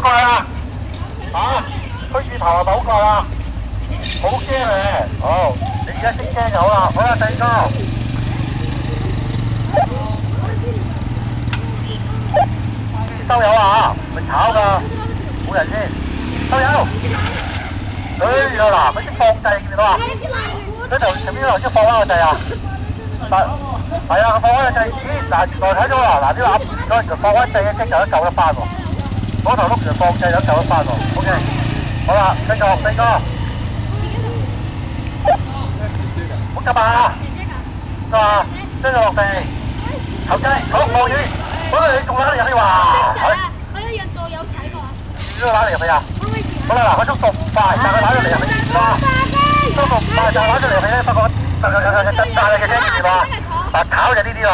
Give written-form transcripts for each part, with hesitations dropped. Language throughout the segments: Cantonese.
過啦！推住頭啊，走過啦！好驚咧！好，你而家識驚就好啦。好啦，四哥，收油啊！咪炒㗎，冇人先。收油！呀嗱，佢識放掣見到啊？佢上邊頭先放翻個掣啊！係啊，佢放翻個掣。咦，嗱，原來睇到啦！嗱，啲鴨嗰陣時放翻掣嘅即就都救得翻喎。嗰頭碌住放掣都救得翻喎。OK， 好啦，繼續，四哥。好急啊！得嘛？跟住落地，頭雞，好望遠。喂，你仲揦嚟入去話？我有印度有睇過。你都揦嚟入去啊？好啦，嗱，佢速度唔快，但係佢揦咗嚟入去。速度唔快，但係揦咗嚟入去咧，不過大力嘅啫，知唔知嘛？嗱，炒就呢啲咯。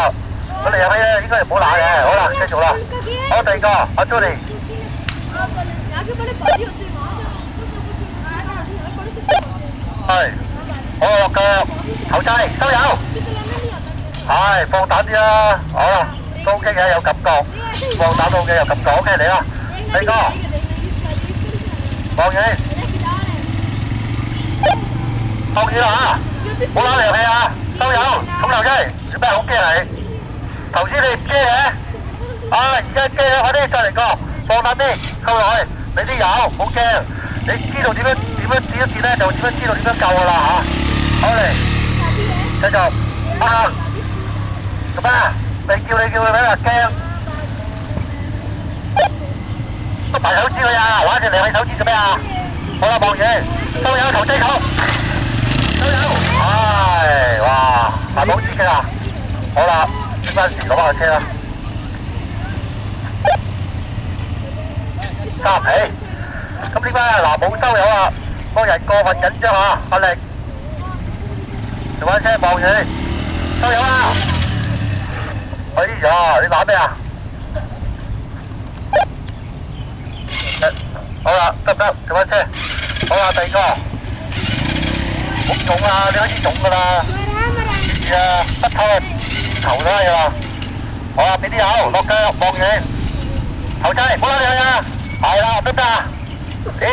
佢嚟入去咧，應該係唔好揦嘅。好啦，繼續啦。好，第二個，阿 Judy。係。好落腳，頭掣，收油。係，放膽啲啦。好啦，都 OK嘅，有感覺。放膽都 OK，有感覺。OK，嚟啦，第二個。望遠。望遠啦嚇，唔好揦嚟入氣啊！收油，重頭機，做咩好驚你？頭先你唔驚嘅，而家驚啦，快啲再嚟過，放膽啲，扣落去，俾啲油，唔好驚。你知道點樣指一指咧，就點樣知道點樣救㗎啦嚇。好嚟，繼續，做咩啊？你叫佢俾人驚，篤埋手指佢啊！玩住嚟去手指做咩啊？好啦，望遠，收油頭掣頭，收油，唉，哇，係咪好刺激啊？好啦，轉翻時攞翻個車啦，加皮，咁點解啊？嗱，冇收油啊，個人過分緊張啊，壓力。做翻車望遠，收油啊！哎呀，你打咩啊？好啦，得唔得？做翻車。好啦，第二個。好重啊！你開始重㗎啦。記住啊，不拖頭都係啦。好啦，俾啲油，落腳望遠。頭掣，唔好拉你去啊！係啦，得唔得啊？咦？